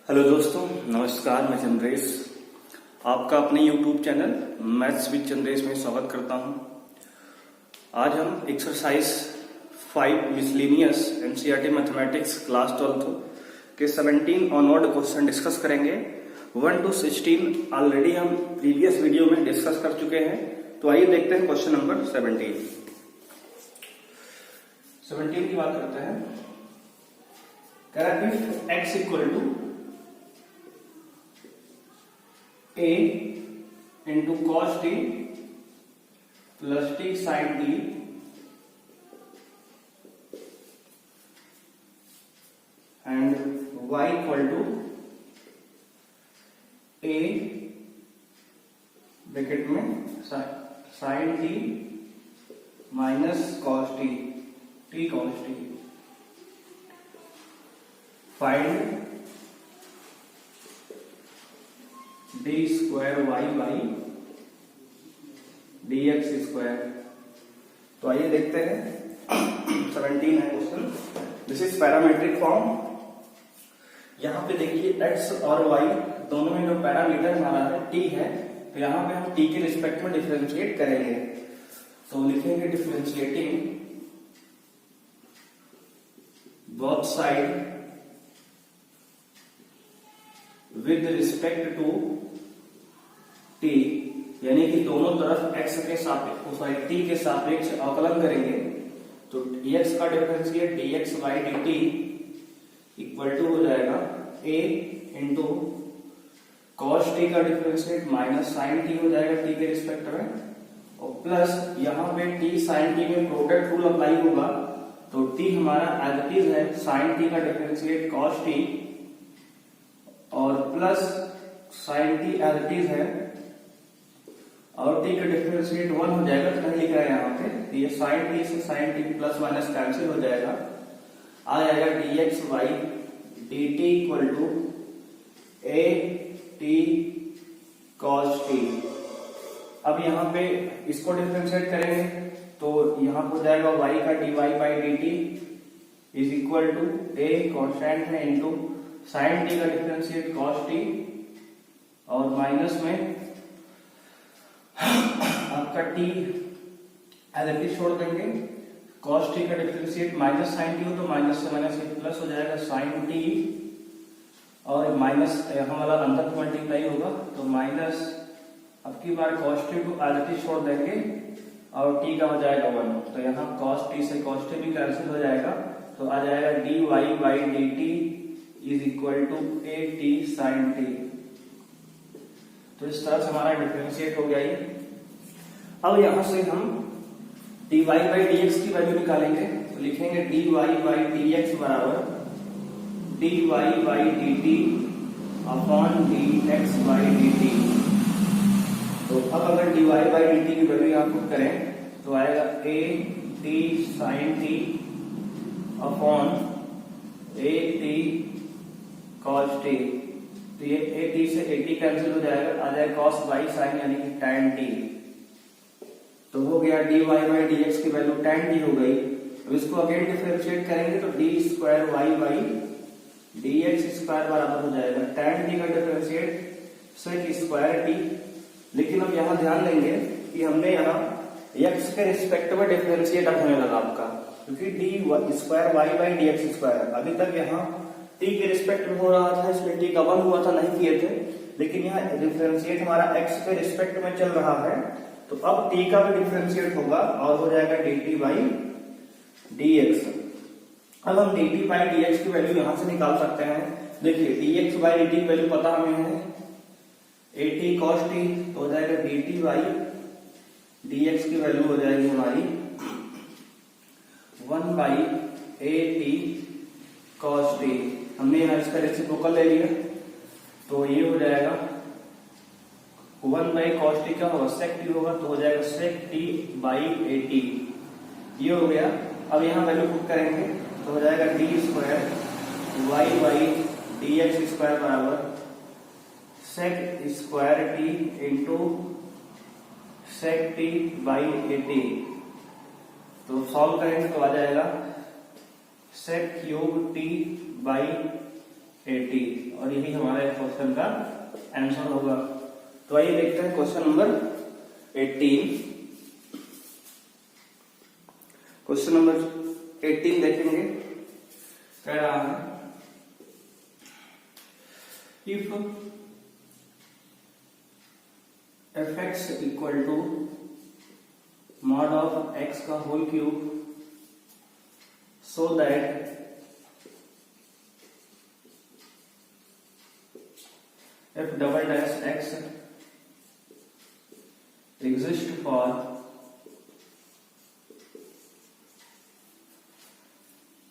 Hello दोस्तों, नमस्कार। मैं चंद्रेश आपका अपने YouTube channel maths with Chandresh में स्वागत करता हूं। आज हम exercise 5 miscellaneous NCERT mathematics class 12 के 17 ऑनवर्ड क्वेश्चन डिस्कस करेंगे। 1 to 16 ऑलरेडी हम प्रीवियस वीडियो में डिस्कस कर चुके हैं। तो आइए देखते हैं क्वेश्चन नंबर 17 की बात करते हैं। कह रहा है if x equal to a into cos t plus t sin t and y equal to a bracket में sin t minus cos t cos t find d square y by dx square. तो आइए देखते हैं 17 है question. This is parametric form. यहाँ पे देखिए x और y दोनों में जो पैरामीटर हमारा है t है, तो यहाँ पे हम t के रिस्पेक्ट में डिफरेंशिएट करेंगे। तो लिखेंगे differentiating both side with respect to t, यानी कि दोनों तरफ x के सापेक्ष t के सापेक्ष अवकलन करेंगे। तो dx का differentiate dx by dt equal to हो जाएगा a इंटू cos t का डिफरेंशिएट माइनस sin t हो जाएगा t के रिस्पेक्ट में, और प्लस यहाँ पे t sin t में प्रोडक्ट रूल अप्लाई होगा। तो t हमारा एज इट इज है sin t का डिफरेंशिएट cos t और plus sin t as it is है, और t का डिफरेंशिएट 1 हो जाएगा। तो नहीं लिख रहा है यहाँ पे, तो ये sin t से sin t plus minus cancel हो जाएगा। आ जाएगा dx by dt equal to a t cos t। अब यहाँ पे इसको डिफरेंशिएट करेंगे तो यहाँ पर हो जाएगा y का dy by dt is equal to a constant है इंटू sin t का डिफरेंशिएट cos t और माइनस में आपका t एज इट इज छोड़ देंगे। cos t का डिफरेंशिएट माइनस sin t हो तो माइनस से माइनस प्लस हो जाएगा sin t, और माइनस यहाँ वाला अंदर मल्टीप्लाई होगा तो माइनस अब की बार cos t को एज इट इज छोड़ देंगे और t का हो जाएगा 1। तो यहाँ cos t से cos t भी कैंसिल हो जाएगा। तो आ जाएगा dy by dt is equal to a t sin t। तो इस तरह से हमारा डिफरेंशिएट हो गया ये। अब यहां से हम dy बाई dx की वैल्यू निकालेंगे। तो लिखेंगे dy बाई dx बराबर dy by dt upon dx by dt। तो अब अगर dy बाई dt की वैल्यू यहां पुट करें तो आएगा a t sin t upon a t cos t। तो ये a t से a t कैंसिल हो जाएगा, आ जाएगा cos बाई sin यानी कि tan t। तो हो गया dy बाई dx की वैल्यू tan t हो गई। अब इसको अगेन डिफरेंशिएट करेंगे तो d square y by dx square बराबर हो जाएगा tan t का डिफरेंशिएट sec स्क्वायर t। लेकिन अब यहाँ ध्यान देंगे कि हमने यहाँ x के रिस्पेक्ट में डिफरेंशिएट अब होने लगा आपका, क्योंकि d square y by dx square अभी तक यहाँ t के रिस्पेक्ट में हो रहा था, इसमें t का 1 हुआ था, नहीं किए थे। लेकिन यहाँ डिफरेंशिएट हमारा x के रिस्पेक्ट में चल रहा है, तो अब t का भी डिफरेंशिएट होगा और हो जाएगा dt बाई dx। अब हम dt बाई dx की वैल्यू यहां से निकाल सकते हैं। देखिए dx बाई dt की वैल्यू पता हमें है a t cos t, तो हो जाएगा dt बाई dx की वैल्यू हो जाएगी हमारी 1 by a t cos t। हमने यहाँ इसका रेसिप्रोकल ले लिया तो ये हो जाएगा 1 बाई cos t क्या होगा sec t होगा, तो हो जाएगा sec t by a t। ये हो गया। अब यहाँ वैल्यू पुट करेंगे तो हो जाएगा d square y by dx square बराबर sec square t into sec t by a t। तो सॉल्व करेंगे तो आ जाएगा सेक क्यूब टी बाई 80 और यही हमारे क्वेश्चन का आंसर होगा। तो आइए देखते हैं क्वेश्चन नंबर 18। क्वेश्चन नंबर 18 देखेंगे, कह रहा है if fx equal to mod of x का whole cube so that f double dash x exist for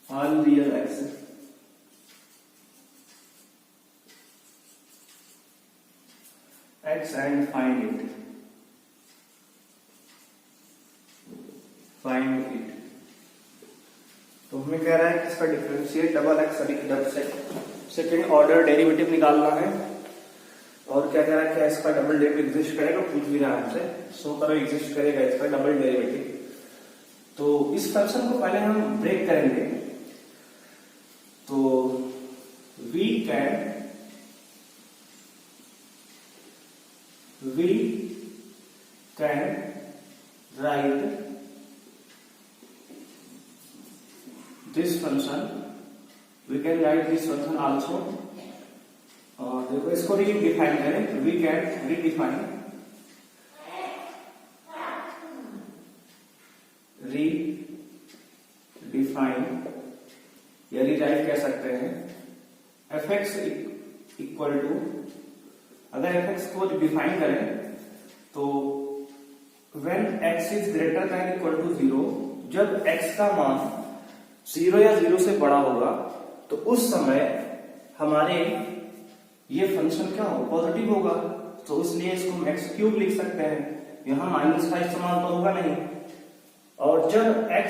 all real x and find it तो हमें कह रहा है कि इसका differentiate double x second order derivative निकालना है। और क्या कह रहा है कि इसका डबल डेरिवेटिव एग्जिस्ट करेगा, पूछ भी रहा है हमसे, सो करो एग्जिस्ट करेगा इसका डबल डेरिवेटिव। तो इस फंक्शन को पहले हम ब्रेक करेंगे। तो we can write this function, we can write this function also। और देखो इसको रीडिफाइन करें, वी कैन रीडिफाइन या रीराइट कह सकते हैं fx इक्वल टू, अगर fx को डिफाइन करें तो when x is greater than equal to 0, जब x का मान 0 या 0 से बड़ा होगा तो उस समय हमारे ये फंक्शन क्या होगा, पॉजिटिव होगा। तो इसलिए इसको हम x क्यूब लिख सकते हैं, यहां माइनस का इस्तेमाल तो होगा नहीं। और जब x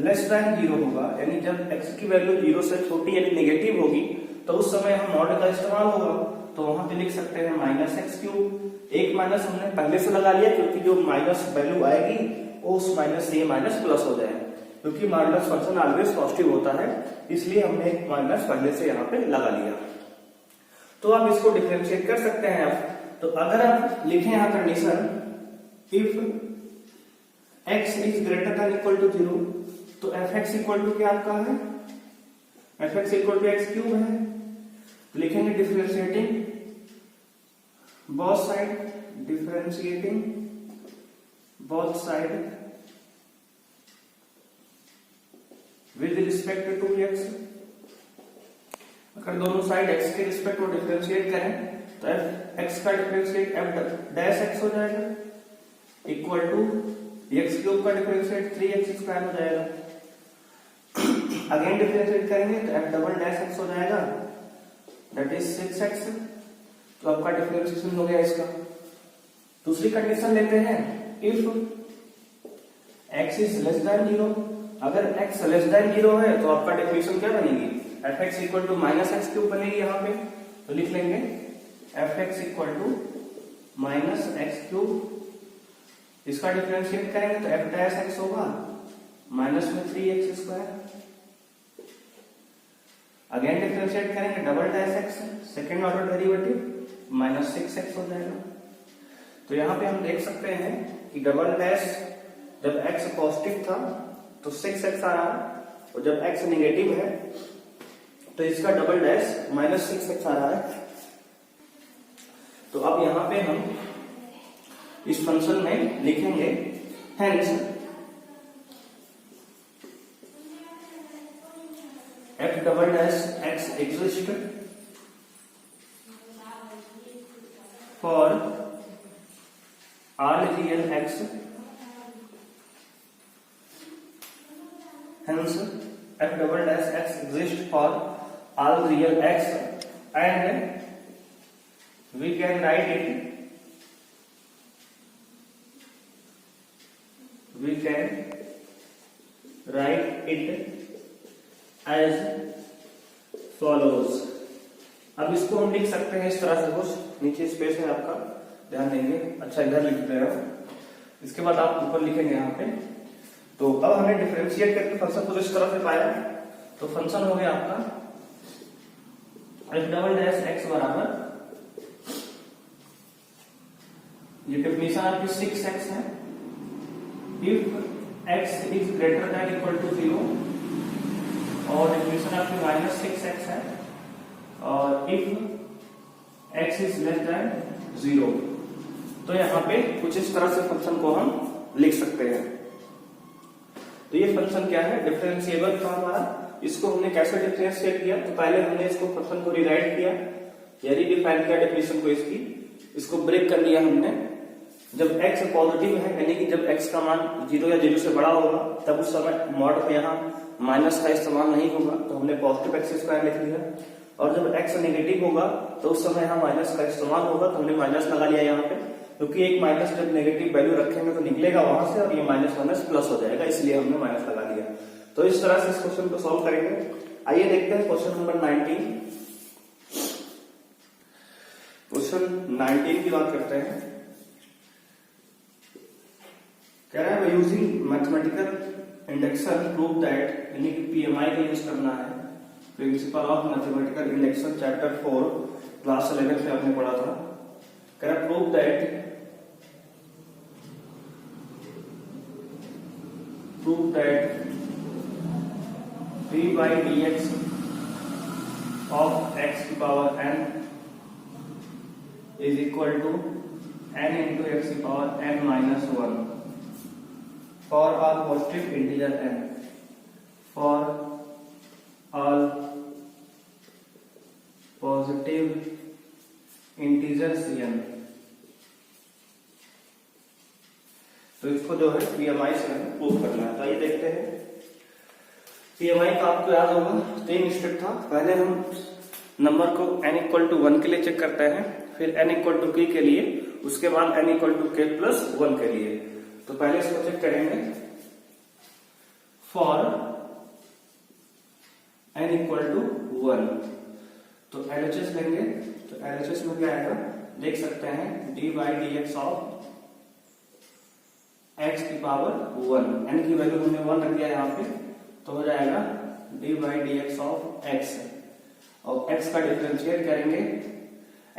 लेस देन 0 होगा, यानी जब x की वैल्यू 0 से छोटी यानी नेगेटिव होगी, तो उस समय हम मॉड का इस्तेमाल होगा। तो वहां पे लिख सकते हैं माइनस एक्स क्यूब। एक माइनस हमने पहले से लगा लिया क्योंकि जो माइनस वैल्यू आएगी उस माइनस से माइनस प्लस हो जाए, क्योंकि माइनस फंक्शन ऑलवेज पॉजिटिव होता है, इसलिए हमने एक माइनस पहले से यहाँ पे लगा लिया। तो आप इसको डिफरेंशिएट कर सकते हैं आप। तो अगर आप लिखें यहाँ condition if x is greater than equal to 0, तो fx इक्वल टू क्या आपका है, fx equal to x cube है। लिखेंगे differentiating both side, differentiating both side with respect to x। अगर दोनों साइड x के रिस्पेक्ट में डिफरेंशिएट करें तो x का डिफरेंशिएट f डैश x हो जाएगा इक्वल टू x क्यूब का डिफरेंशिएट 3x स्क्वायर हो जाएगा। अगेन डिफरेंशिएट करेंगे तो f डबल डैश x हो जाएगा, दैट इज 6x। तो आपका डिफरेंशिएशन हो गया इसका। दूसरी कंडीशन लेते हैं if x is less than 0। अगर x लेस देन 0 है तो आपका डिफरेंशिएशन क्या बनेगी, fx equal to minus x cube बनेगी यहाँ पे। तो लिख लेंगे fx equal to minus x cube. इसका डिफरेंशिएट करेंगे तो f डैश x होगा माइनस में 3x स्क्वायर। अगेन डिफरेंशिएट करेंगे double dash x, second order derivative minus 6x हो जाएगा। तो यहाँ पे हम देख सकते हैं कि डबल डैश जब x पॉजिटिव था तो 6x आ रहा है, और जब x नेगेटिव है तो इसका डबल डैश माइनस 6x आ रहा है। तो अब यहाँ पे हम इस फंक्शन में लिखेंगे hence f double dash x exist for all real x, hence f double dash x exists for all real x and we can write it as follows। अब इसको हम लिख सकते हैं इस तरह से, कुछ नीचे स्पेस है आपका, ध्यान देंगे। अच्छा इधर लिख रहे हो, इसके बाद आप ऊपर लिखेंगे यहाँ पे। तो अब हमने डिफरेंशिएट करके फंक्शन को इस तरह से पाया। तो फंक्शन हो गया आपका एफ डबल डैश एक्स बराबर, ये डेफिनेशन आपकी 6x है, if x is greater than equal to 0, और डेफिनेशन आपकी -6x है, और if x is less than 0। तो यहाँ पे कुछ इस तरह से फंक्शन को हम लिख सकते हैं। तो ये फंक्शन क्या है, डिफरेंशिएबल था हमारा। इसको हमने कैसे डिफरेंशिएट किया, तो पहले हमने इसको फंक्शन को रिराइट किया या रिडिफाइन किया डेफिनेशन को, इसको ब्रेक कर लिया हमने। जब x पॉजिटिव है, यानी कि जब x का मान 0 या 0 से बड़ा होगा, तब उस समय मॉड में यहाँ माइनस का इस्तेमाल नहीं होगा, तो हमने पॉजिटिव एक्स स्क्वायर लिख लिया। और जब x नेगेटिव होगा तो उस समय यहाँ माइनस का इस्तेमाल होगा, तो हमने माइनस लगा लिया यहाँ पे, क्योंकि एक माइनस जब नेगेटिव वैल्यू रखेंगे तो निकलेगा वहां से, और ये माइनस माइनस प्लस हो जाएगा, इसलिए हमने माइनस लगा लिया। तो इस तरह से इस क्वेश्चन को सॉल्व करेंगे। आइए देखते हैं क्वेश्चन नंबर 19। क्वेश्चन 19 की बात करते हैं। कह रहा है using mathematical induction prove that, यानी कि पीएमआई का यूज करना है, principle of mathematical induction chapter 4 class 11 में आपने पढ़ा था। कह रहा prove that d by dx of x की power n is equal to n into x की power n minus 1 for all positive integer n, for all positive integers n। तो इसको जो है पीएमआई से प्रूव करना है। तो ये देखते हैं पीएमआई का, आपको याद होगा 3 स्टेप था। पहले हम नंबर को n इक्वल टू 1 के लिए चेक करते हैं, फिर n इक्वल टू k के लिए, उसके बाद n equal to k plus 1 के लिए। तो पहले इसको चेक करेंगे फॉर n इक्वल टू 1। तो LHS लेंगे, तो LHS में क्या आएगा देख सकते हैं, d by D x of x की पावर 1, n की वैल्यू हमने 1 रख दिया यहाँ पे, तो हो जाएगा d by D x of x, और x का डिफरेंशिएट करेंगे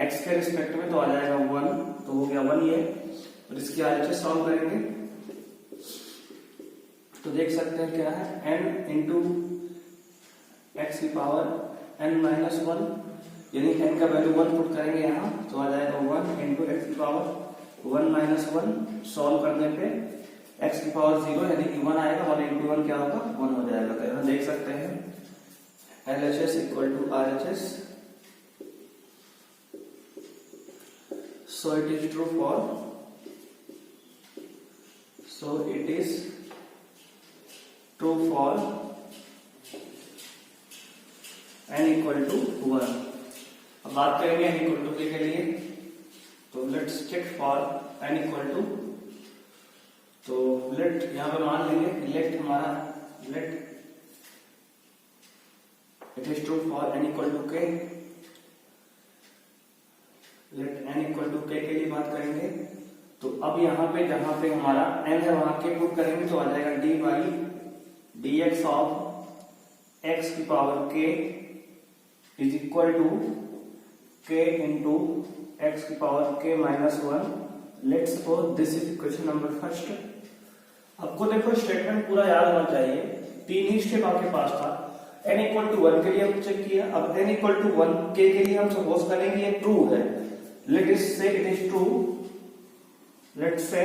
x के रिस्पेक्ट में, तो आ जाएगा 1, तो हो गया 1 ये। और इसकी RHS सॉल्व करेंगे तो देख सकते हैं क्या है, n इंटू एक्स की पावर n माइनस 1, यानी n का वैल्यू 1 पुट करेंगे यहाँ, तो आ जाएगा 1 इंटू एक्स की पावर 1 माइनस 1। सॉल्व करने पे x की पावर 0 यानी कि 1 आएगा, 1 इंटू 1 क्या होगा 1 हो जाएगा। तो यहाँ देख सकते हैं LHS equal to RHS, so it is true for, so it is true for n equal to 1। अब बात करेंगे n इक्वल टू k के लिए, तो let's check for n equal to, तो लेट यहां पे मान लेंगे, लेट हमारा let it is true for n equal to k, let n equal to k के लिए बात करेंगे। तो अब यहाँ पे जहां पे हमारा n है वहां k पुट करेंगे, तो आ जाएगा d by D x of x की power k is equal to k into x की power k minus 1। Let's suppose this is question number first. आपको देखो स्टेटमेंट पूरा याद होना चाहिए, 3 ही स्टेप आपके पास था। n इक्वल टू 1 के लिए हम चेक किया, अब n इक्वल टू 1 k के लिए हम सपोज करेंगे ये ट्रू है, लेट अस से it is true, let's say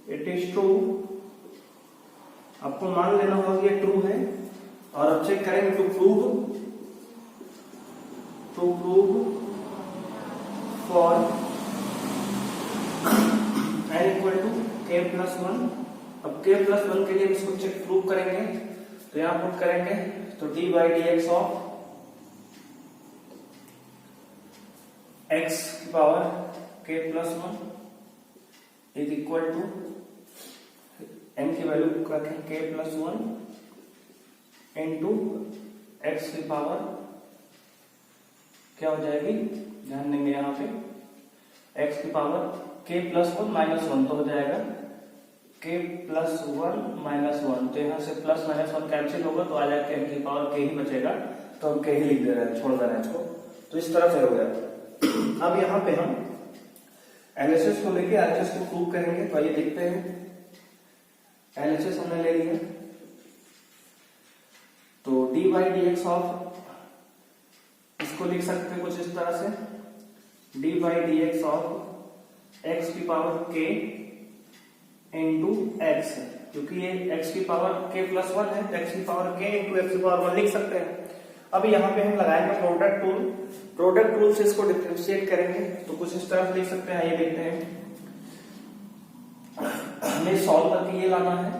it is true, आपको मान लेना होगा ये ट्रू है। और अब चेक करेंगे to prove for n equal to k plus 1। अब k प्लस 1 के लिए इसको चेक प्रूव करेंगे, तो यहां पुट करेंगे, तो d by D x of x की power k plus 1 is equal to n की वैल्यू रखें k प्लस 1 इंटू एक्स की पावर क्या हो जाएगी, ध्यान देंगे यहाँ पे x की पावर k प्लस 1 माइनस 1, तो हो जाएगा k प्लस 1 माइनस 1। तो यहाँ से प्लस माइनस 1 कैंसिल होगा, तो आ जाएगा k की पावर k ही बचेगा, तो हम के ही लिख दे रहे हैं, छोड़ दे रहे हैं इसको। तो इस तरह से हो गया। अब यहाँ पे हम एलएचएस को लेके आरएचएस को प्रूव करेंगे। तो आइए देखते हैं। एलएचएस हमने ले लिया, तो D by D x of, इसको लिख सकते हैं कुछ इस तरह से, D by D x of x की पावर के इंटू एक्स, क्योंकि ये एक्स की पावर के प्लस वन है, एक्स की पावर के इंटू एक्स की पावर वन लिख सकते हैं। अब यहाँ पे हम लगाएंगे प्रोडक्ट रूल। प्रोडक्ट रूल से इसको डिफरेंशिएट करेंगे, तो कुछ इस तरह से लिख सकते हैं। आइए देखते हैं। हमें सॉल्व करके ये लाना है,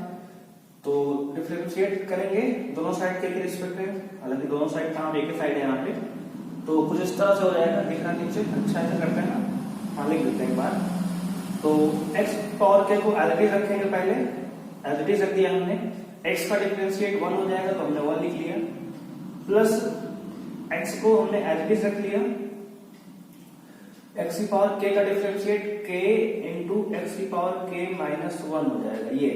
तो डिफरेंशिएट करेंगे दोनों साइड के रिस्पेक्ट में, हालांकि दोनों साइड कहाँ, एक ही साइड है यहाँ पे, तो कुछ इस तरह से हो जाएगा। दिखना नीचे अच्छा ऐसा करते हैं ना, हाँ लिख देते हैं एक बार। तो x पावर के को एज इट इज रखेंगे, पहले एज इट इज रख दिया हमने। x का डिफरेंशिएट 1 हो जाएगा, तो हमने 1 लिख लिया, प्लस x को हमने एज इट इज रख लिया, x की पावर k का डिफरेंशिएट k इंटू एक्स की पावर k माइनस 1 हो जाएगा ये।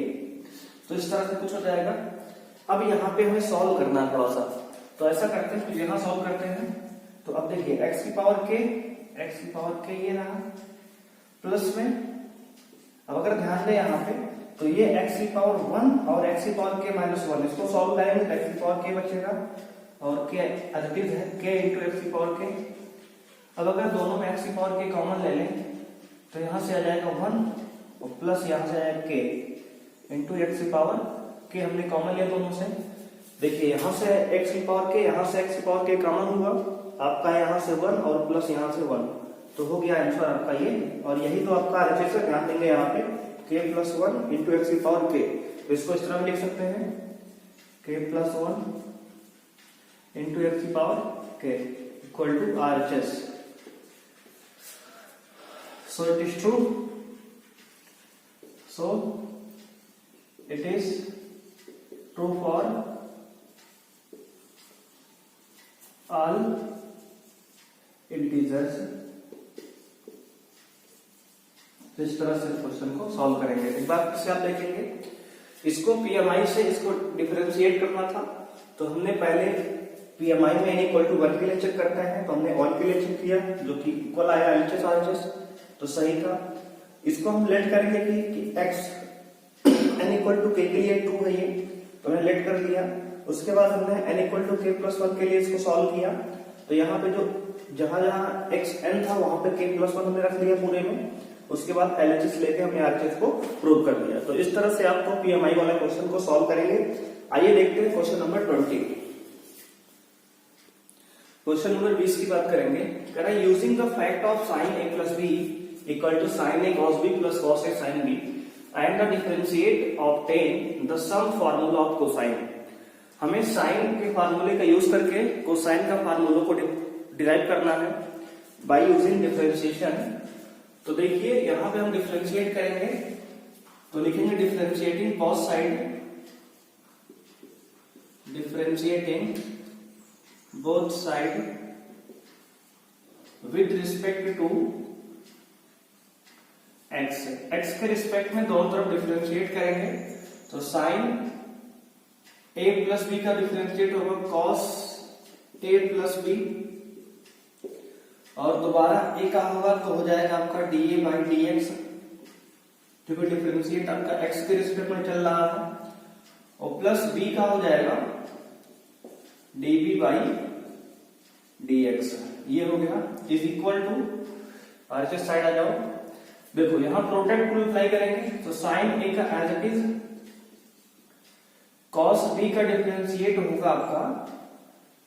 तो इस तरह से कुछ हो जाएगा। अब यहाँ पे हमें सॉल्व करना है थोड़ा सा, तो ऐसा करते हैं, तो यहाँ सॉल्व करते हैं। तो अब देखिए x की पावर k ये रहा, प्लस में, अब अगर ध्यान दें यहाँ पे, तो ये x की पावर 1 और x की पावर k माइनस 1, इसको सॉल्व करेंगे तो x की पावर k बचेगा और k एडिटिव है, k इंटू एक्स की पावर k। अब अगर दोनों में x की पावर k कॉमन ले लें, तो यहाँ से आ जाएगा 1 और प्लस यहाँ से आएगा k इंटू एक्स की पावर k, हमने कॉमन लिया दोनों से। देखिए यहाँ से x की पावर k, यहाँ से x की पावर k कॉमन हुआ, आपका यहाँ से 1 और प्लस यहाँ से 1, तो हो गया आंसर आपका ये। और यही तो आपका आरएचएस है। ध्यान देंगे यहाँ पे k प्लस 1 इंटू एक्स की पावर k, तो इसको इस तरह लिख सकते हैं, k प्लस 1 इंटू एक्स की power k equal to RHS. So it is true, so it is true for all integers. तो इस तरह से क्वेश्चन को सॉल्व करेंगे। एक बार फिर से आप देखेंगे, इसको पीएमआई से इसको डिफरेंशिएट करना था, तो हमने पहले पीएमआई में n इक्वल टू 1 के लिए चेक करते हैं, तो हमने 1 के लिए चेक किया, जो कि इक्वल आया एलएचएस आरएचएस, तो सही था। इसको हम लेट करेंगे कि x n equal to k के लिए 2 है ये, तो हमने लेट कर लिया। उसके बाद हमने n equal to k plus 1 के लिए इसको सॉल्व किया, तो यहाँ पे जो जहां जहां x n था वहां पे k प्लस 1 हमने रख लिया पूरे में। उसके बाद एलएचएस लेके हमने आरएचएस को प्रूव कर दिया। तो इस तरह से आपको पीएमआई वाला क्वेश्चन को सॉल्व करेंगे। आइए देखते हैं क्वेश्चन नंबर 20। क्वेश्चन नंबर 20 की बात करेंगे। कह रहा है using the fact of sine a plus b equal to sine a cos b plus cos a sin b and the differentiate obtain the sum formula of cosine. हमें sine के फार्मूले का यूज करके कोसाइन का formula को derive करना है by using differentiation. तो देखिए यहां पे हम डिफरेंशिएट करेंगे, तो लिखेंगे differentiating cos side, differentiating both side with respect to x. X के रिस्पेक्ट में दोनों तरफ डिफरेंशिएट करेंगे, तो साइन a प्लस बी का डिफरेंशिएट होगा कॉस a प्लस बी, और दोबारा a का होगा तो हो जाएगा आपका dA बाई dx, क्योंकि डिफरेंशिएट आपका x के रिस्पेक्ट में चल रहा है, और प्लस b का हो जाएगा dB बाई dx। ये हो गया is equal to, RHS side आ जाओ। देखो यहां प्रोडक्ट रूल अप्लाई करेंगे, तो साइन a का as it is, cos b का डिफरेंशिएट होगा आपका,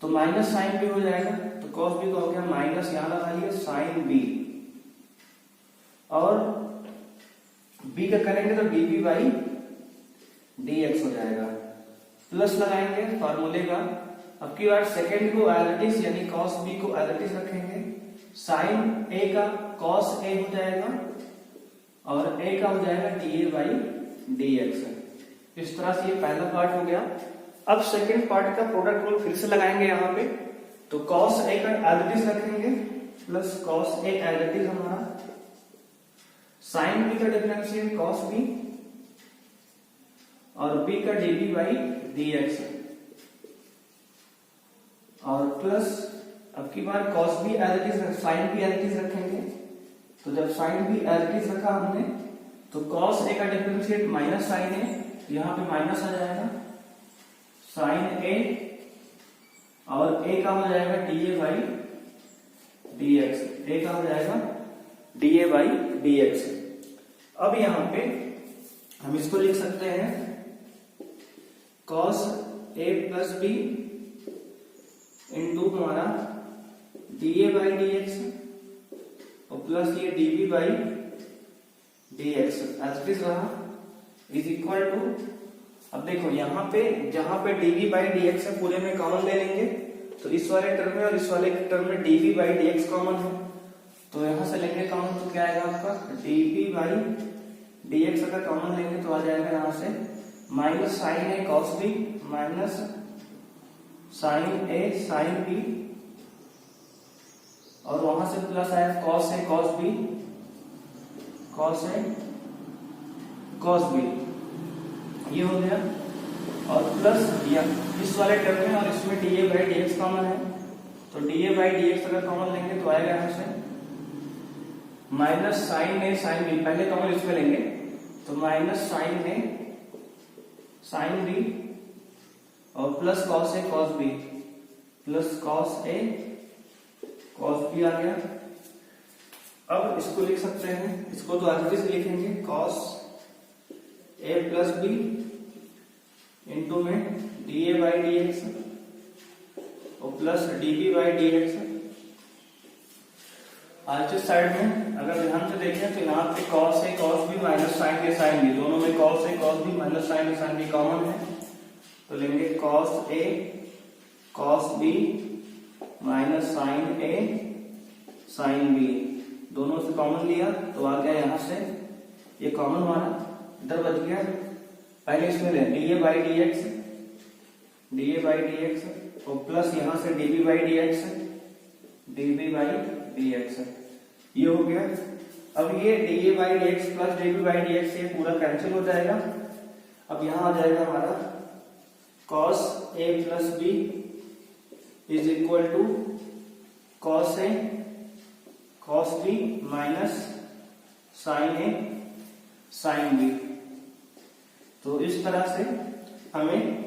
तो माइनस साइन b हो जाएगा, तो कॉस b का हो गया माइनस, यहां लगा लिया साइन b, और b का करेंगे तो dB बाई dx हो जाएगा, प्लस लगाएंगे फार्मूले का। अब की बार सेकेंड को एज इट इज, यानी कॉस b को एज इट इज रखेंगे, साइन a का कॉस a हो जाएगा और a का हो जाएगा dA बाई dx। इस तरह से ये पहला पार्ट हो गया। अब सेकंड पार्ट का प्रोडक्ट रूल फिर से लगाएंगे यहाँ पे, तो cos a का एज इट इज रखेंगे plus cos a as it is हमारा, sin b का डिफरेंशिएट cos b और b का dB बाई dx, और प्लस अब की बार कॉस भी एज इट इज, साइन भी एज इट इज रखेंगे। तो जब साइन भी एज इट इज रखा हमने तो कॉस ए का डिफरेंशिएट माइनस साइन ए, यहाँ पे माइनस आ जाएगा साइन ए, और ए का हो जाएगा D A by D X, A का हो जाएगा D A by D X. अब यहाँ पे हम इसको लिख सकते हैं कॉस ए प्लस बी इंटू हमारा D A by D x और प्लस ये D B by D X as it is रहा, इज इक्वल टू, अब देखो यहाँ पे जहां पे D B by D X है पूरे में कॉमन ले लेंगे, तो इस वाले टर्म में और इस वाले टर्म में d B by D x common है, तो यहां से लेंगे कॉमन तो क्या आएगा आपका d B by D x, अगर कॉमन लेंगे तो आ जाएगा यहाँ से minus sine a cos B minus sine A sine b, और वहां से प्लस आया कॉस ए कॉस बी कॉस ए कॉस बी, ये हो गया, और प्लस इस वाले टर्म में और इसमें D A by D x common है, तो D A by D x अगर कॉमन लेंगे तो आएगा यहाँ से माइनस साइन ए साइन बी, पहले कॉमन इसमें लेंगे तो माइनस साइन ए साइन बी और plus cos A cos B plus cos A cos B आ गया। अब इसको लिख सकते हैं, इसको तो आगे से लिखेंगे कॉस ए प्लस बी इंटू में D A by D x और plus D B by D X. आगे साइड में अगर ध्यान से देखें तो यहाँ पे कॉस ए कॉस बी माइनस साइन ए साइन बी, दोनों में कॉस ए कॉस बी माइनस साइन ए साइन बी कॉमन है, तो लेंगे कॉस ए कॉस बी माइनस साइन ए साइन बी, दोनों से कॉमन लिया तो आ गया यहाँ से ये कॉमन हमारा इधर बच गया। पहले इसमें ले d A by D x और प्लस यहाँ से d B by D x d B by D x, ये हो गया। अब ये d A by D x plus D B by D x ये पूरा कैंसिल हो जाएगा। अब यहाँ आ जाएगा हमारा cos A plus b is equal to cos A cos B minus sine A sine b. तो इस तरह से हमें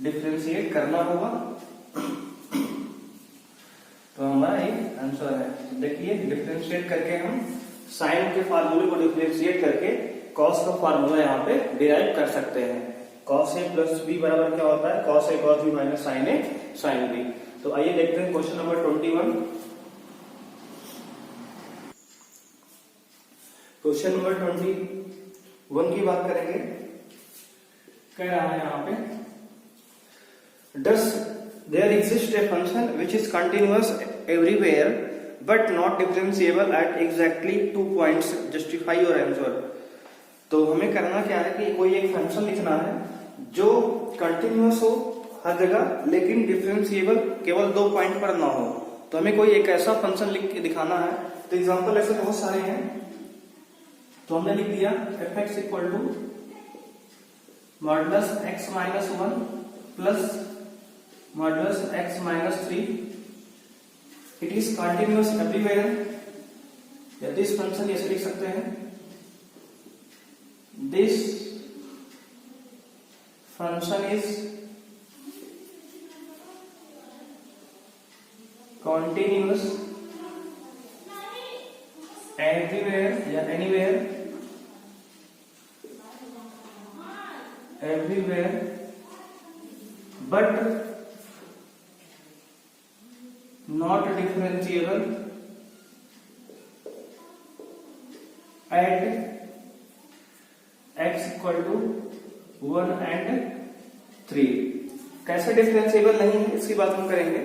डिफरेंशिएट करना होगा, तो हमारा एक आंसर है। देखिए डिफरेंशिएट करके हम साइन के फार्मूले को डिफरेंशिएट करके कॉस का फार्मूला यहाँ पे डिराइव कर सकते हैं। कॉस ए प्लस बी बराबर क्या होता है, cos A cos B minus sine A sine b. तो आइए देखते हैं क्वेश्चन नंबर 21। क्वेश्चन नंबर 21 की बात करेंगे। कह रहा है यहाँ पे Does there exist a function which is continuous everywhere but not differentiable at exactly 2 points? Justify your answer. तो हमें करना क्या है कि कोई एक फंक्शन लिखना है जो कंटिन्यूअस हो हर जगह लेकिन डिफरेंशिएबल केवल 2 पॉइंट पर ना हो। तो हमें कोई एक ऐसा फंक्शन लिख के दिखाना है। तो एग्जांपल ऐसे बहुत सारे हैं, तो हमने लिख दिया f x equal to modulus x minus 1 plus modulus x minus 3, it is continuous everywhere। या दिस फंक्शन ऐसे लिख सकते हैं, this function is continuous everywhere या everywhere but not differentiable at x equal to 1 and 3। कैसे differentiable नहीं है इसकी बात हम करेंगे।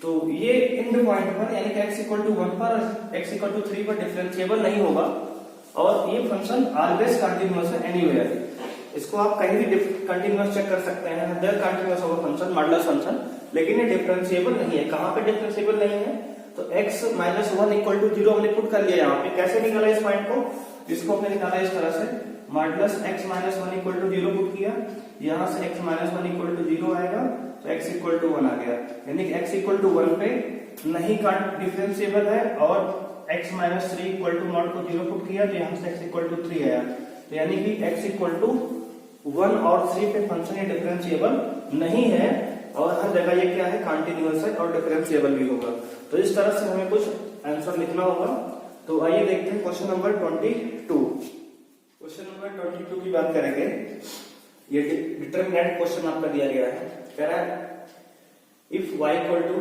तो ये एंड पॉइंट पर यानी कि x इक्वल टू 1 पर x इक्वल टू 3 पर डिफरेंशिएबल नहीं होगा, और ये फंक्शन ऑलवेज कंटिन्यूअस है एनीवेयर। इसको आप कहीं भी कंटिन्यूअस चेक कर सकते हैं, हर कंटिन्यूअस होगा फंक्शन मॉडुलस फंक्शन, लेकिन ये डिफरेंशिएबल नहीं है। कहां पे डिफरेंशिएबल नहीं है, तो x माइनस 1 इक्वल टू 0 हमने पुट कर लिया यहाँ पे। कैसे निकाला इस पॉइंट को, इसको हमने निकाला इस तरह से, modulus x minus 1 equal to 0 put किया, यहाँ से x माइनस 1 इक्वल टू 0 आएगा, तो x इक्वल टू 1 आ गया, यानी कि x इक्वल टू 1 पे नहीं का डिफरेंशिएबल है और x minus 3 equal to naught को 0 पुट किया तो यहाँ से x इक्वल टू 3 आया, तो यानी कि x इक्वल टू 1 और 3 पे फंक्शन ये डिफरेंशिएबल नहीं है और हर जगह ये क्या है कंटिन्यूअस है और डिफरेंशिएबल भी होगा। तो इस तरह से हमें कुछ आंसर लिखना होगा। तो आइए देखते हैं क्वेश्चन नंबर 22। क्वेश्चन नंबर 22 की बात करेंगे। ये डिटरमिनेंट क्वेश्चन आपका दिया गया है, कह रहा है इफ y इक्वल टू,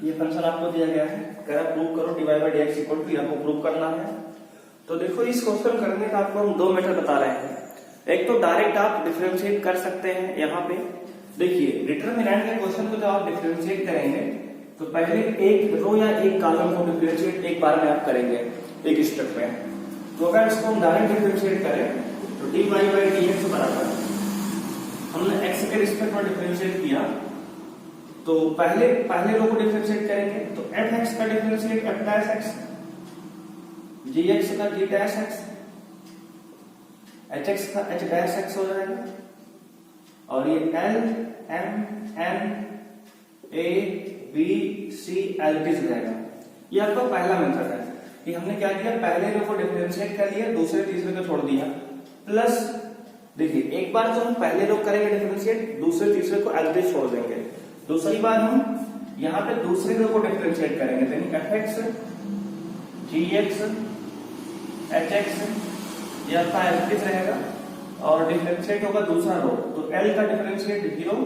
ये फंक्शन आपको दिया गया है, कह रहा है प्रूव करो dy by dx equal to, आपको प्रूव करना है। तो देखो इस क्वेश्चन करने का आपको हम 2 मेथड बता रहे हैं। एक तो डायरेक्ट आप डिफरेंशिएट कर सकते हैं। यहाँ पे देखिए डिटरमिनेंट के क्वेश्चन को जब आप डिफरेंशिएट करेंगे तो पहले एक रो या एक कॉलम को डिफरेंशिएट एक बार में आप करेंगे एक स्टेप में। तो अगर इसको हम डायरेक्ट डिफरेंशिएट करें तो dy बाई dx बराबर, हमने x के रिस्पेक्ट में डिफरेंशिएट किया तो पहले रो को डिफरेंशिएट करेंगे तो fx का differentiate f dash x, gx का g डैश x, hx का h डैश x हो जाएगा और ये l m n a b c l t रहेगा। ये आपका पहला मेथड है कि हमने क्या किया, पहले रो को डिफरेंशिएट कर लिया, दूसरे तीसरे को छोड़ दिया। प्लस देखिए एक बार तो हम पहले रो करेंगे डिफरेंशिएट, दूसरे तीसरे को एल टी छोड़ देंगे। दूसरी बार हम यहाँ पे दूसरे रो को डिफरेंशिएट करेंगे, यानी fx gx hx ये आपका एल रहेगा और डिफरेंशिएट होगा दूसरा रो, तो l का डिफरेंशिएट 0,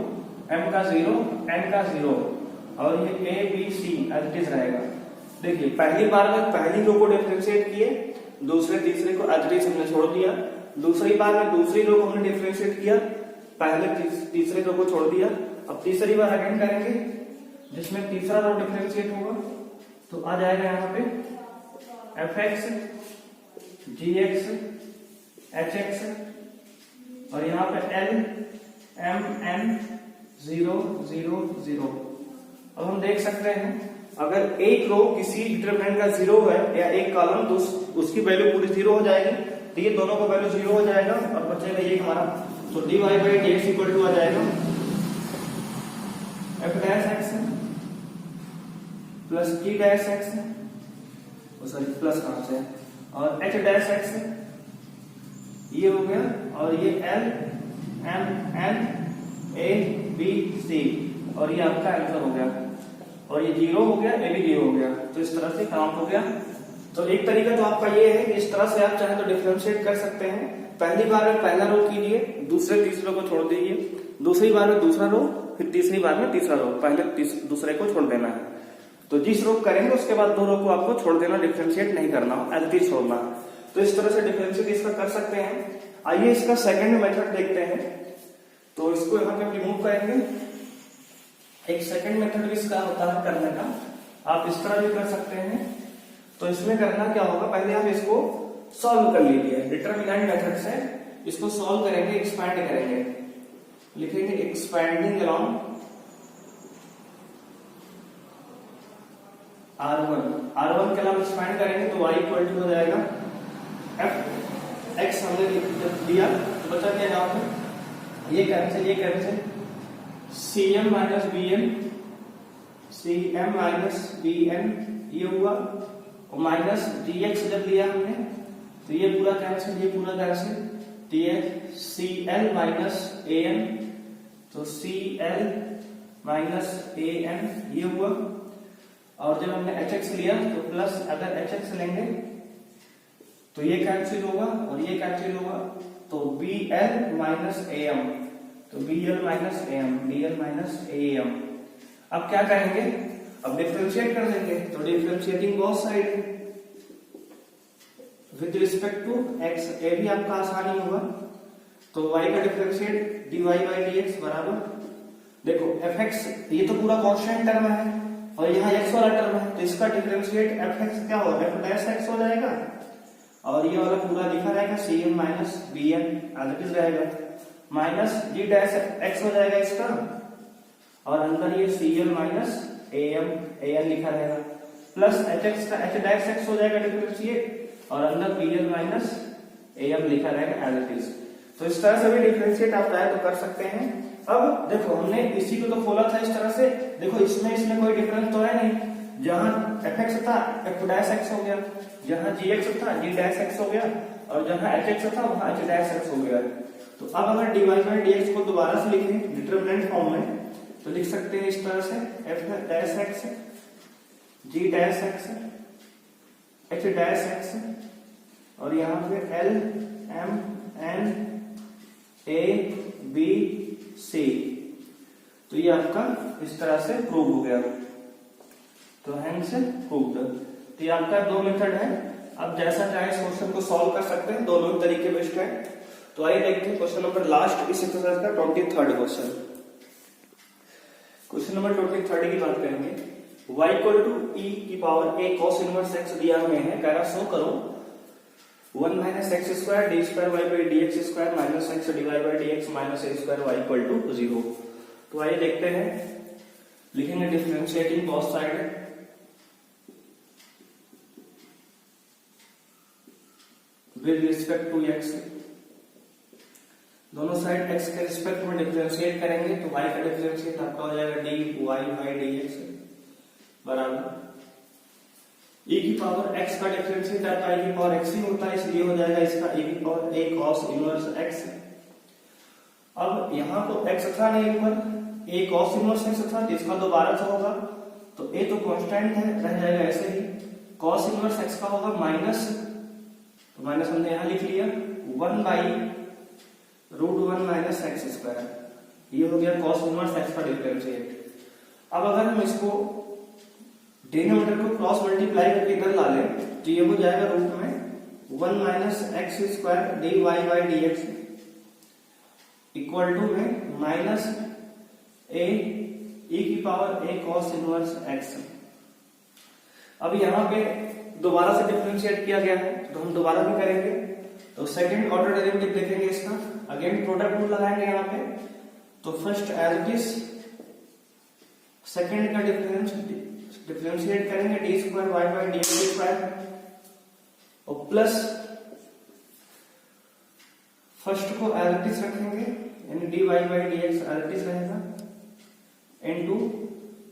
m का 0, n का 0 और ये a b c एल रहेगा। देखिए पहली बार में पहली रो को डिफरेंशिएट किए, दूसरे तीसरे को एल हमने छोड़ दिया। दूसरी बार में दूसरी रो को हमने डिफरेंशिएट किया, पहले तीसरे रो को छोड़ दिया। अब तीसरी बार अगेन करेंगे जिसमें तीसरा रो डिफरेंशिएट होगा, तो आ जाएगा यहाँ पे fx gx hx और यहाँ पे l m n 0 0 0। अब हम देख सकते हैं अगर एक रो किसी डिटरमिनेंट का 0 है या एक कॉलम तो उसकी वैल्यू पूरी 0 हो जाएगी, तो ये दोनों का वैल्यू 0 हो जाएगा और बचेगा ये हमारा, तो dy by dx equal to आ जाएगा f dash x plus g dash x, sorry plus कहां से, और h डैश x ये हो गया और ये l m n a b c और ये आपका आंसर हो गया और ये 0 हो गया, ये भी 0 हो गया। तो इस तरह से काउंट हो गया। तो एक तरीका तो आपका ये है कि इस तरह से आप चाहे तो डिफरेंशिएट कर सकते हैं। पहली बार में पहला रो कीजिए, दूसरे तीसरे को छोड़ दीजिए, दूसरी बार में दूसरा रो, फिर तीसरी बार में तीसरा रो, पहले दूसरे को छोड़ देना है। तो जिस रो करेंगे उसके बाद 2 रो को आपको छोड़ देना, डिफरेंशिएट नहीं करना, एल छोड़ना। तो इस तरह से डिफरेंशिएट इसका कर सकते हैं। आइए इसका सेकंड मेथड देखते हैं। तो इसको यहाँ पे रिमूव करेंगे। एक सेकंड मेथड इसका होता है करने का, आप इस तरह भी कर सकते हैं। तो इसमें करना क्या होगा, पहले आप इसको सॉल्व कर लीजिए डिटरमिनेंट मेथड से। इसको सॉल्व करेंगे, एक्सपैंड करेंगे, लिखेंगे एक्सपैंडिंग अलोंग R1 के अलावा एक्सपैंड करेंगे तो y इक्वल टू हो जाएगा f x हमने दिया तो बचा क्या यहाँ पे, ये कैंसिल cm माइनस bn ये हुआ और माइनस dx जब लिया हमने तो ये पूरा कैंसिल तो ये cl माइनस an, तो cl माइनस an ये हुआ और जब हमने hx लिया तो प्लस अगर hx लेंगे तो ये कैंसिल होगा और ये कैंसिल होगा, तो bl माइनस am, तो bl माइनस am। अब क्या करेंगे, अब डिफरेंशिएट कर देंगे। तो differentiating both side with respect to x, ये भी आपका आसानी होगा। तो y का डिफरेंशिएट dy बाई dx बराबर, देखो fx ये तो पूरा कांस्टेंट टर्म है और यहाँ x वाला टर्म है, तो इसका डिफरेंशिएट fx क्या होगा, f डैश x हो जाएगा और ये वाला पूरा लिखा रहेगा cm minus bn as it रहेगा, माइनस g डैश x हो जाएगा इसका और अंदर ये cl माइनस an लिखा रहेगा, प्लस hx का h डैश x हो जाएगा डिफरेंशिएट और अंदर bl माइनस am लिखा रहेगा एज इट इज। तो इस तरह से भी डिफरेंशिएट आप चाहे तो कर सकते हैं। अब देखो हमने इसी को तो खोला था इस तरह से, देखो इसमें कोई डिफरेंस तो है नहीं, जहां fx था f डैश x हो गया, जहां gx था g डैश x हो गया, और जहां hx था वहां h डैश x हो गया। तो अब अगर dy बाई dx को दोबारा से लिखें डिटरमिनेंट फॉर्म में, तो लिख सकते हैं इस तरह से f dash x g dash x h dash x, और यहाँ पे l m n a b c, तो ये आपका इस तरह से प्रूव हो गया। तो हैंस प्रूव्ड। तो ये आपका दो मेथड है, आप जैसा चाहे इस क्वेश्चन को सॉल्व कर सकते हैं, दोनों ही तरीके बेस्ट है। तो आइए देखते हैं क्वेश्चन नंबर लास्ट इस एक्सरसाइज का 23rd क्वेश्चन। क्वेश्चन नंबर 23 की बात करेंगे। y इक्वल टू e की power a cos inverse x दिया हमें है, कह रहा शो करो 1 minus x square d square Y by D x square minus x d Y by D x minus a square y equal to 0। तो आइए देखते हैं, लिखेंगे differentiating both side with respect to x, दोनों साइड x के रिस्पेक्ट में डिफरेंशिएट करेंगे, तो y का डिफरेंशिएट आपका हो जाएगा d Y by D x बराबर e की पावर x का डिफरेंशिएट आपका e की पावर x ही होता है, इसलिए हो जाएगा इसका e की power a cos inverse x। अब यहाँ तो x था नहीं ऊपर, a cos इनवर्स x था, जिसका दोबारा से होगा तो a तो कांस्टेंट है, रह जाएगा ऐसे ही। cos इनवर्स x का होगा माइनस, तो माइनस हमने यहाँ लिख लिया 1 by root 1 minus x square, ये हो गया cos इनवर्स x का डिफरेंशिएट। अब अगर हम इसको डिनोमिनेटर को क्रॉस मल्टीप्लाई करके इधर ला लें, तो ये हो जाएगा रूट में 1 minus x square d Y by D x equal to में माइनस ए ई की power a cos inverse x। अब यहाँ पे दोबारा से डिफरेंशिएट किया गया है, तो हम दोबारा भी करेंगे। तो सेकंड ऑर्डर डेरिवेटिव देखेंगे इसका, अगेन प्रोडक्ट रूल लगाएंगे यहाँ पे। तो first as it is second का डिफरेंशिएट करेंगे D square Y by D x square, और प्लस फर्स्ट को एज इट इज रखेंगे, यानी D Y by D X as it is रहेगा, into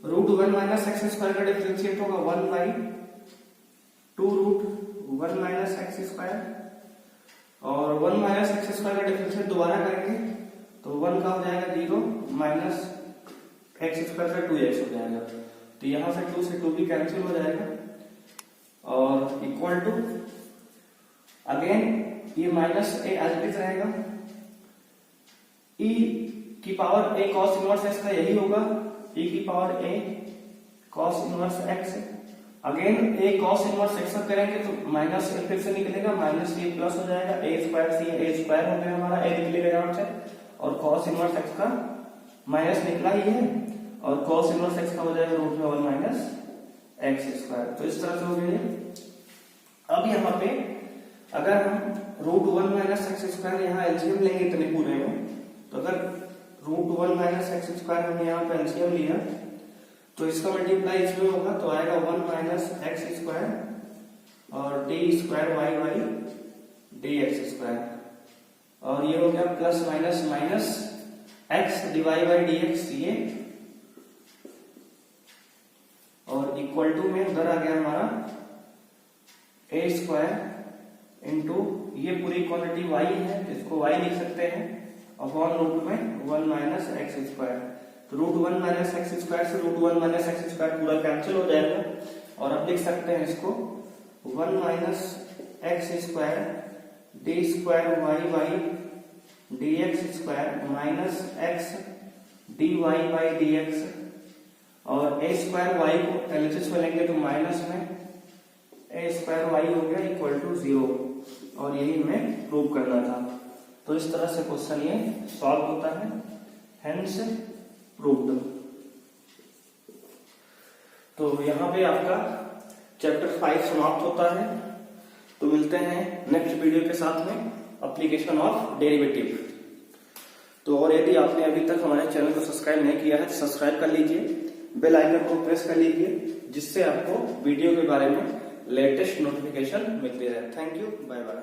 root 1 minus x square का differentiate होगा 1 by 2 root 1 minus x square, और 1 minus x square का differentiate दोबारा करेंगे, तो 1 का हो जाएगा 0 माइनस एक्स स्क्वायर का 2x हो जाएगा। तो यहां से 2 से 2 भी कैंसिल हो जाएगा, और इक्वल टू अगेन ये minus a as it is रहेगा, e की power a cos inverse x का यही होगा, e की power a cos inverse x। Again a cos inverse x का करेंगे तो माइनस ए फिर से निकलेगा, माइनस ए प्लस हो जाएगा, a स्क्वायर से a स्क्वायर हो गया हमारा, a निकलेगा यहाँ से, और cos इनवर्स x का माइनस निकला ही है, और cos इनवर्स x का हो जाएगा रूट में 1 माइनस एक्स स्क्वायर। तो इस तरह से हो गया। अब यहाँ पे अगर हम रूट 1 माइनस एक्स स्क्वायर यहाँ एलसीएम लेंगे इतने पूरे में, तो अगर रूट 1 माइनस एक्स स्क्वायर हमने यहाँ पे एलसीएम लिया, तो इसका मल्टीप्लाई इसमें होगा, तो आएगा 1 माइनस एक्स स्क्वायर और d square Y by D x square, और ये हो गया plus minus minus x divide by D x, ये और इक्वल टू में उधर आ गया हमारा ए स्क्वायर इंटू ये पूरी क्वांटिटी y है, इसको y लिख सकते हैं, अपॉन रूट में 1 माइनस एक्स स्क्वायर। तो रूट 1 माइनस एक्स स्क्वायर से रूट 1 माइनस एक्स स्क्वायर पूरा कैंसिल हो जाएगा, और अब लिख सकते हैं इसको 1 minus x square d square Y by D x square minus x d Y by D x, और ए स्क्वायर वाई को एलएचएस में लेंगे तो माइनस में ए स्क्वायर वाई हो गया इक्वल टू 0, और यही हमें प्रूव करना था। तो इस तरह से क्वेश्चन ये सॉल्व होता है, हेंस प्रूव्ड। तो यहाँ पे आपका चैप्टर 5 समाप्त होता है। तो मिलते हैं नेक्स्ट वीडियो के साथ में एप्लीकेशन ऑफ डेरिवेटिव। तो और यदि आपने अभी तक हमारे चैनल को सब्सक्राइब नहीं किया है तो सब्सक्राइब कर लीजिए, बेल आइकन को प्रेस कर लीजिए, जिससे आपको वीडियो के बारे में लेटेस्ट नोटिफिकेशन मिलती रहे। Thank you, bye bye.